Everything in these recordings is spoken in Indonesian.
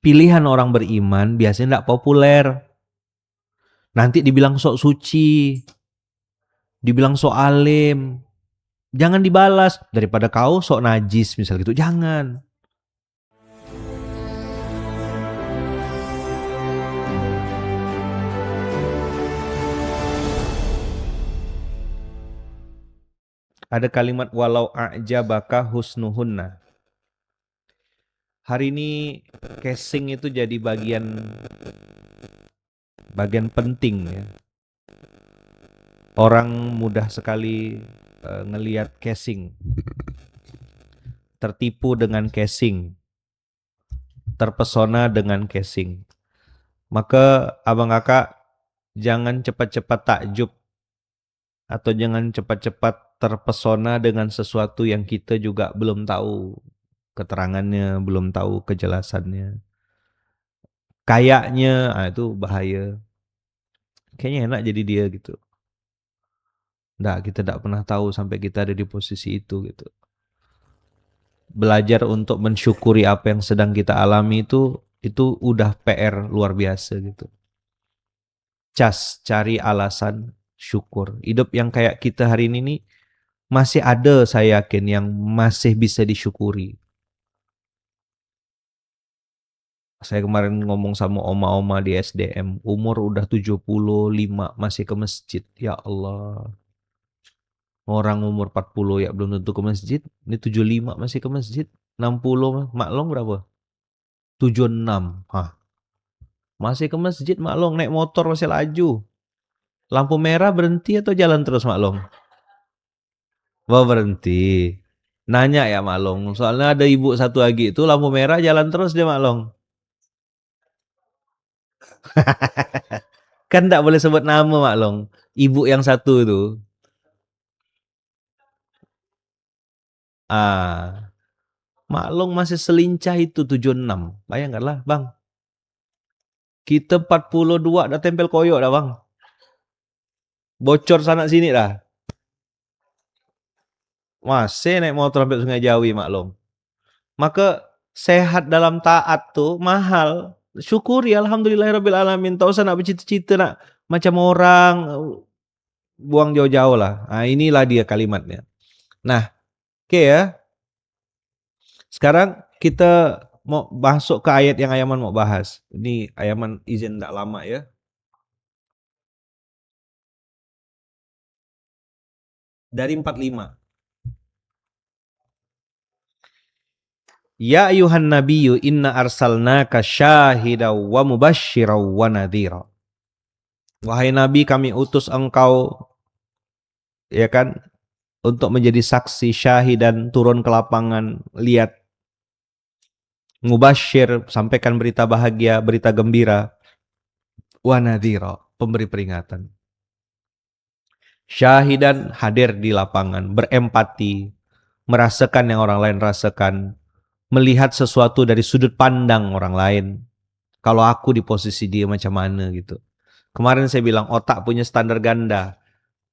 Pilihan orang beriman biasanya tidak populer. Nanti dibilang sok suci, dibilang sok alim. Jangan dibalas daripada kau sok najis misal gitu. Jangan. Ada kalimat walau a'jabaka husnuhunna. Hari ini casing itu jadi bagian penting ya. Orang mudah sekali ngelihat casing. Tertipu dengan casing. Terpesona dengan casing. Maka abang kakak jangan cepat-cepat takjub atau jangan cepat-cepat terpesona dengan sesuatu yang kita juga belum tahu keterangannya, belum tahu kejelasannya. Kayaknya itu bahaya. Kayaknya enak jadi dia gitu. Kita tidak pernah tahu sampai kita ada di posisi itu gitu. Belajar untuk mensyukuri apa yang sedang kita alami itu udah PR luar biasa gitu. Cari alasan syukur. Hidup yang kayak kita hari ini nih masih ada saya yakin yang masih bisa disyukuri. Saya kemarin ngomong sama oma-oma di SDM, umur udah 75 masih ke masjid. Ya Allah. Orang umur 40 ya belum tentu ke masjid. Ini 75 masih ke masjid. 60 maklong berapa? 76. Hah. Masih ke masjid maklong, naik motor masih laju. Lampu merah berhenti atau jalan terus maklong? Wah berhenti. Nanya ya maklong. Soalnya ada ibu satu lagi itu lampu merah jalan terus dia maklong. Kan enggak boleh sebut nama maklong. Ibu yang satu itu. Maklong masih selincah itu 76. Bayangkanlah bang. Kita 42 dah tempel koyok dah bang. Bocor sana sini dah. Masih naik motor sampai Sungai Jawi maklong. Maka sehat dalam taat tuh mahal. Syukuri alhamdulillahirabbil alamin. Tak usah nak bercita-cita nak macam orang, buang jauh-jauh lah. Inilah dia kalimatnya. Nah, oke ya. Sekarang kita mau masuk ke ayat yang Ayaman mau bahas. Ini Ayaman izin tak lama ya. Dari 45. Ya ayuhan nabiyyu inna arsalnaka syahidaw wa mubasysyiran wa nadhira. Wahai nabi kami utus engkau ya kan untuk menjadi saksi syahid dan turun ke lapangan lihat mubasyir sampaikan berita bahagia, berita gembira wa nadhira pemberi peringatan. Syahidan hadir di lapangan, berempati, merasakan yang orang lain rasakan, melihat sesuatu dari sudut pandang orang lain. Kalau aku di posisi dia macam mana gitu. Kemarin saya bilang otak punya standar ganda.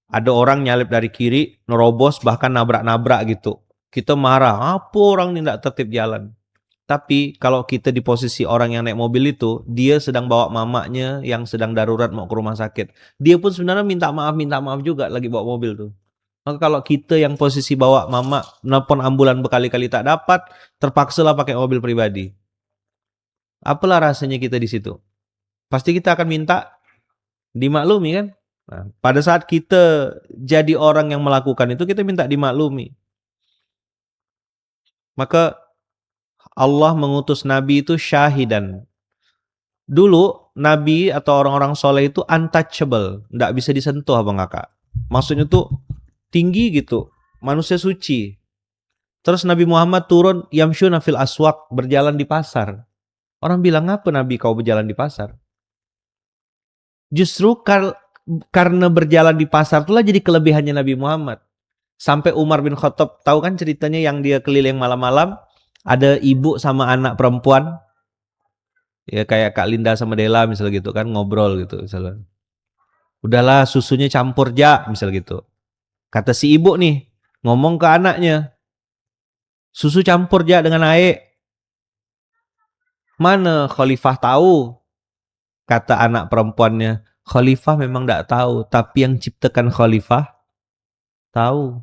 Ada orang nyalip dari kiri, nerobos bahkan nabrak-nabrak gitu. Kita marah, apa orang ini tidak tertib jalan. Tapi kalau kita di posisi orang yang naik mobil itu, dia sedang bawa mamaknya yang sedang darurat mau ke rumah sakit. Dia pun sebenarnya minta maaf juga lagi bawa mobil tuh. Maka kalau kita yang posisi bawa mama, nelpon ambulan berkali-kali tak dapat, terpaksalah pakai mobil pribadi. Apalah rasanya kita di situ? Pasti kita akan minta dimaklumi kan? Nah, pada saat kita jadi orang yang melakukan itu, kita minta dimaklumi. Maka Allah mengutus Nabi itu syahidan. Dulu Nabi atau orang-orang soleh itu untouchable, tidak bisa disentuh abang kakak. Maksudnya tuh tinggi gitu, manusia suci. Terus Nabi Muhammad turun yamshuna fil aswaq, berjalan di pasar. Orang bilang apa Nabi kau berjalan di pasar? Justru karena berjalan di pasar itulah jadi kelebihannya Nabi Muhammad. Sampai Umar bin Khattab, tahu kan ceritanya yang dia keliling malam-malam, ada ibu sama anak perempuan, ya kayak Kak Linda sama Dela misalnya gitu kan, ngobrol gitu misalnya. Udahlah susunya campur ja, misal gitu. Kata si ibu nih, ngomong ke anaknya, susu campur ja dengan air. Mana khalifah tahu? Kata anak perempuannya, khalifah memang tidak tahu, tapi yang ciptakan khalifah tahu.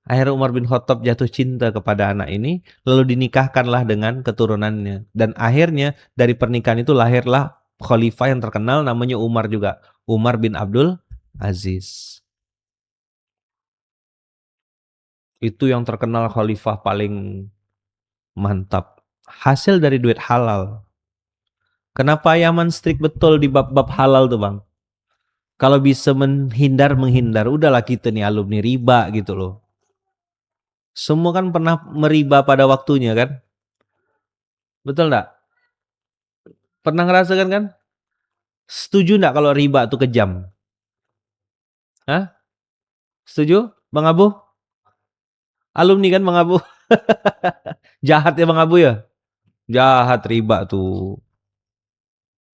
Akhirnya Umar bin Khattab jatuh cinta kepada anak ini, lalu dinikahkanlah dengan keturunannya. Dan akhirnya dari pernikahan itu lahirlah khalifah yang terkenal namanya Umar juga. Umar bin Abdul Aziz. Itu yang terkenal khalifah paling mantap. Hasil dari duit halal. Kenapa Yaman strict betul di bab-bab halal tuh bang? Kalau bisa menghindar, udahlah kita nih alumni riba gitu loh. Semua kan pernah meriba pada waktunya kan? Betul nggak? Pernah ngerasakan kan? Setuju nggak kalau riba itu kejam? Hah? Setuju? Bang Abu? Alumni kan Bang Abu? Jahat ya Bang Abu ya? Jahat riba tuh.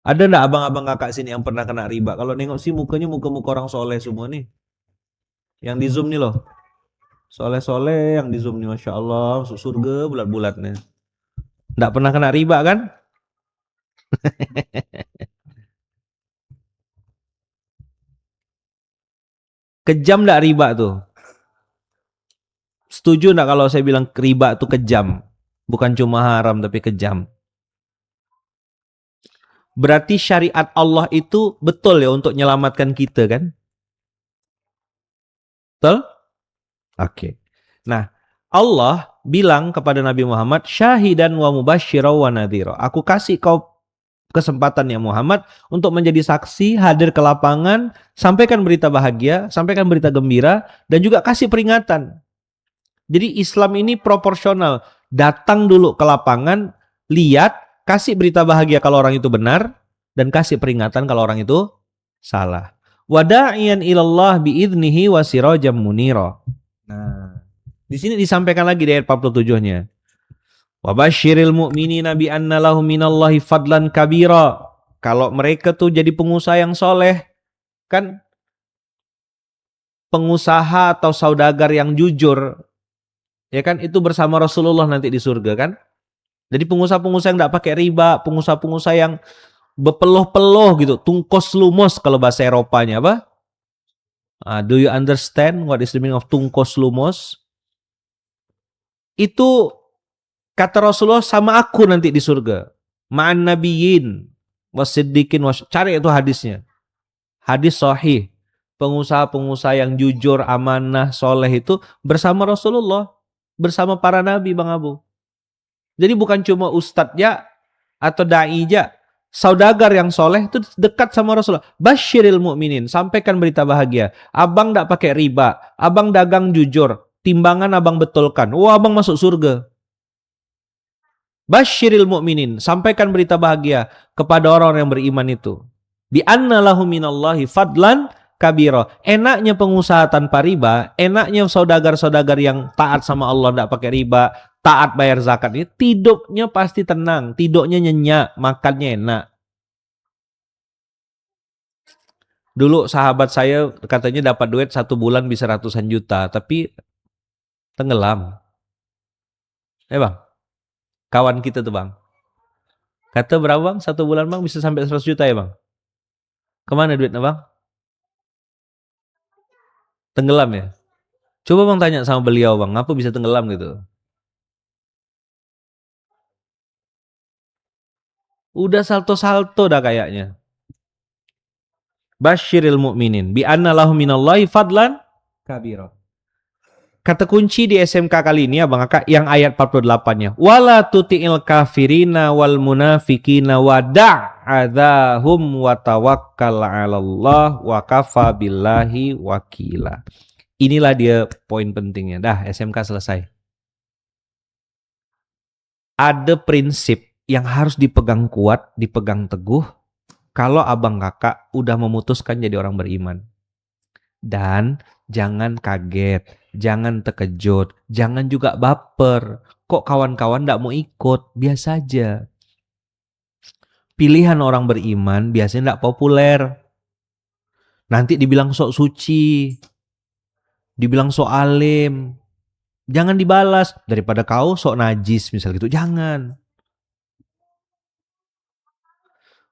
Ada nggak abang-abang kakak sini yang pernah kena riba? Kalau nengok sih mukanya muka-muka orang soleh semua nih. Yang di Zoom nih loh. Soleh-soleh yang di Zoom nih Masya Allah. Masuk surga bulat-bulatnya. Nggak pernah kena riba kan? Kejam nggak riba tuh? Setuju nggak kalau saya bilang riba tuh kejam? Bukan cuma haram tapi kejam. Berarti syariat Allah itu betul ya untuk menyelamatkan kita kan? Betul? Oke. Nah, Allah bilang kepada Nabi Muhammad, syahidan wa mubasyira wa nadhira. Aku kasih kau kesempatan ya Muhammad untuk menjadi saksi, hadir ke lapangan, sampaikan berita bahagia, sampaikan berita gembira, dan juga kasih peringatan. Jadi Islam ini proporsional. Datang dulu ke lapangan, lihat, kasih berita bahagia kalau orang itu benar, dan kasih peringatan kalau orang itu salah. Wada'iyan ilallah biidnihi wa sirajam munira. Nah, di sini disampaikan lagi di ayat 47-nya. Wabasyiril mu'minina bi anna lahum minallahi fadlan kabira. Kalau mereka tuh jadi pengusaha yang soleh, kan pengusaha atau saudagar yang jujur, ya kan itu bersama Rasulullah nanti di surga kan. Jadi pengusaha-pengusaha yang tidak pakai riba, pengusaha-pengusaha yang bepeloh-peloh gitu, tungkos lumos kalau bahasa Eropanya apa? Do you understand what is the meaning of tungkos lumos? Itu kata Rasulullah sama aku nanti di surga. Ma'an nabiyyin wasiddiqin cari itu hadisnya. Hadis sahih. Pengusaha-pengusaha yang jujur, amanah, soleh itu bersama Rasulullah, bersama para nabi Bang Abu. Jadi bukan cuma ustadznya atau da'inya, saudagar yang soleh itu dekat sama Rasulullah. Basyiril mu'minin, sampaikan berita bahagia. Abang tidak pakai riba, abang dagang jujur, timbangan abang betulkan. Wah, abang masuk surga. Basyiril mu'minin, sampaikan berita bahagia kepada orang yang beriman itu. Bi anna lahum minallahi fadlan kabira. Enaknya pengusaha tanpa riba, enaknya saudagar-saudagar yang taat sama Allah tidak pakai riba, taat bayar zakat ini, tidurnya pasti tenang, tidurnya nyenyak, makannya enak. Dulu sahabat saya katanya dapat duit 1 bulan bisa ratusan juta, tapi tenggelam. Bang, kawan kita tuh bang. Kata berapa bang? 1 bulan bang bisa sampai 100 juta ya bang? Kemana duitnya bang? Tenggelam ya? Coba bang tanya sama beliau bang, ngapa bisa tenggelam gitu? Udah salto-salto dah kayaknya. Basyiril mu'minin bi anna lahum minallahi fadlan kabira. Kata kunci di SMK kali ini Abang Kakak yang ayat 48-nya. Wala tuti'il kafirina wal munafikina wada'adhahum wa tawakkal 'alallah wa kafa billahi wakila. Inilah dia poin pentingnya. Dah SMK selesai. Ada prinsip yang harus dipegang kuat, dipegang teguh kalau abang kakak udah memutuskan jadi orang beriman. Dan jangan kaget, jangan terkejut, jangan juga baper. Kok kawan-kawan tidak mau ikut? Biasa aja. Pilihan orang beriman biasanya tidak populer. Nanti dibilang sok suci, dibilang sok alim. Jangan dibalas daripada kau sok najis misal gitu. Jangan.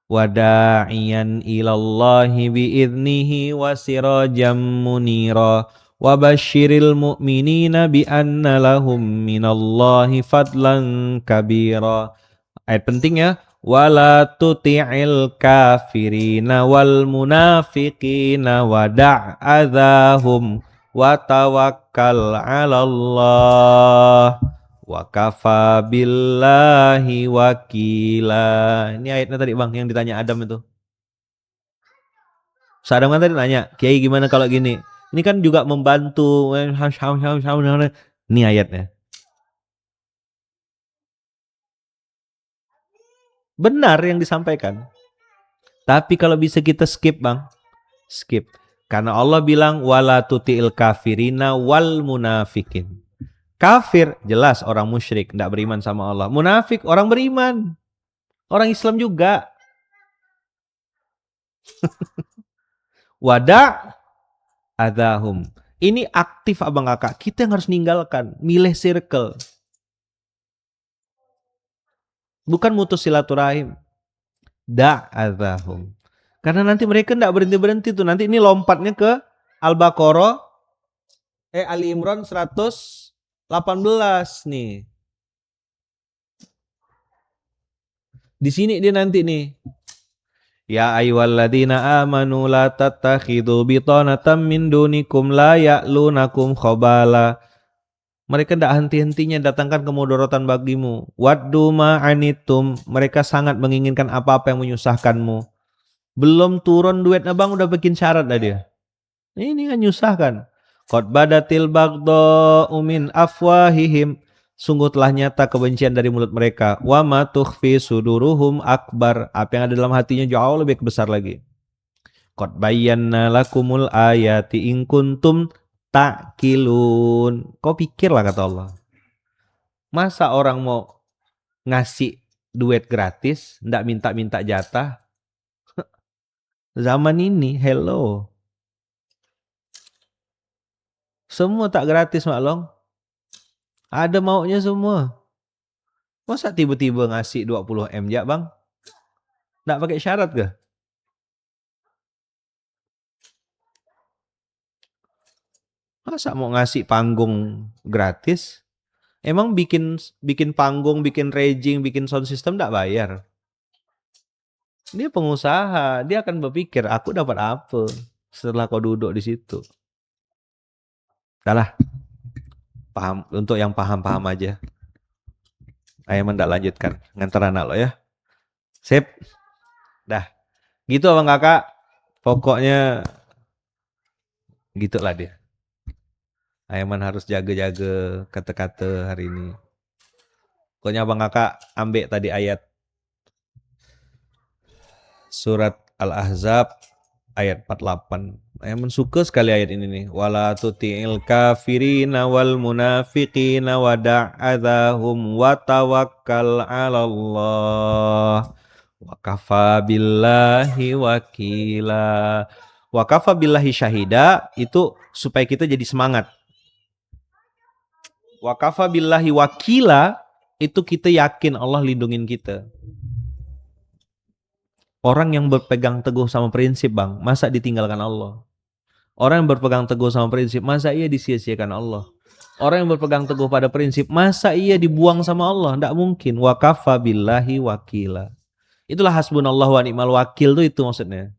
Wada'iyan ilallahi bi'idnihi wa sirajam munira wa basyiril mu'minina bi anna lahum minallahi fadlan kabira. Ayat penting ya. Wala tuti'il kafirina wal munafiqina wada'adhahum wa tawakkal 'alallah wa kafa billahi wakila. Ini ayatnya tadi Bang yang ditanya Adam itu. Adam kan tadi nanya, Kiai gimana kalau gini? Ini kan juga membantu. Ini ayatnya. Benar yang disampaikan. Tapi kalau bisa kita skip Bang. Skip. Karena Allah bilang wala tuti'il kafirina wal munafikin. Kafir jelas orang musyrik, tidak beriman sama Allah. Munafik orang beriman. Orang Islam juga. Wada' adahum. Ini aktif abang kakak. Kita yang harus ninggalkan. Milih circle. Bukan mutus silaturahim. Da'adahum. Karena nanti mereka tidak berhenti-berhenti tuh. Nanti ini lompatnya ke Al-Baqarah. Ali Imran 118 nih. Di sini dia nanti nih. Ya ayyuhalladzina amanu la tattakhidhu bitanatan min dunikum la ya'lunakum khabala. Mereka tidak henti-hentinya datangkan kemudorotan bagimu. Waddu ma'anitum. Mereka sangat menginginkan apa-apa yang menyusahkanmu. Belum turun duitnya bang udah bikin syarat dah dia. Ini kan nyusahkan. Qad badatil baghdha'u min afwahihim. Sungguh telah nyata kebencian dari mulut mereka. Wa ma tukhfi suduruhum akbar. Apa yang ada dalam hatinya jauh lebih besar lagi. Qad bayyana lakumul ayati in kuntum ta'qilun. Kau pikirlah kata Allah. Masa orang mau ngasih duit gratis, ndak minta-minta jatah? Zaman ini, hello. Semua tak gratis maklong. Ada maunya semua. Masa tiba-tiba ngasih 20 M ya bang? Nggak pakai syarat ke? Masa mau ngasih panggung gratis? Emang bikin panggung, bikin raging, bikin sound system nggak bayar? Dia pengusaha, dia akan berpikir aku dapat apa setelah kau duduk di situ. Dah lah, paham untuk yang paham-paham aja. Ayo mendak lanjutkan ngantar anak lo ya. Sip. Dah. Gitu abang kakak. Pokoknya gitulah dia. Ayaman harus jaga-jaga kata-kata hari ini. Pokoknya abang kakak ambil tadi ayat surat Al-Ahzab ayat 48. Ayaman suka sekali ayat ini nih. Wala tuti'il kafirina wal munafiqina wada'adhahum wa tawakkal 'alallah. Wa kafa billahi wakila. Wa kafa billahi syahida itu supaya kita jadi semangat. Wa kafa billahi wakila itu kita yakin Allah lindungin kita. Orang yang berpegang teguh sama prinsip bang, masa ditinggalkan Allah? Orang yang berpegang teguh sama prinsip, masa ia disia-siakan Allah? Orang yang berpegang teguh pada prinsip, masa ia dibuang sama Allah? Tidak mungkin. Wa kafa billahi wakila. Itulah hasbunallah wa ni'mal wakil itu maksudnya.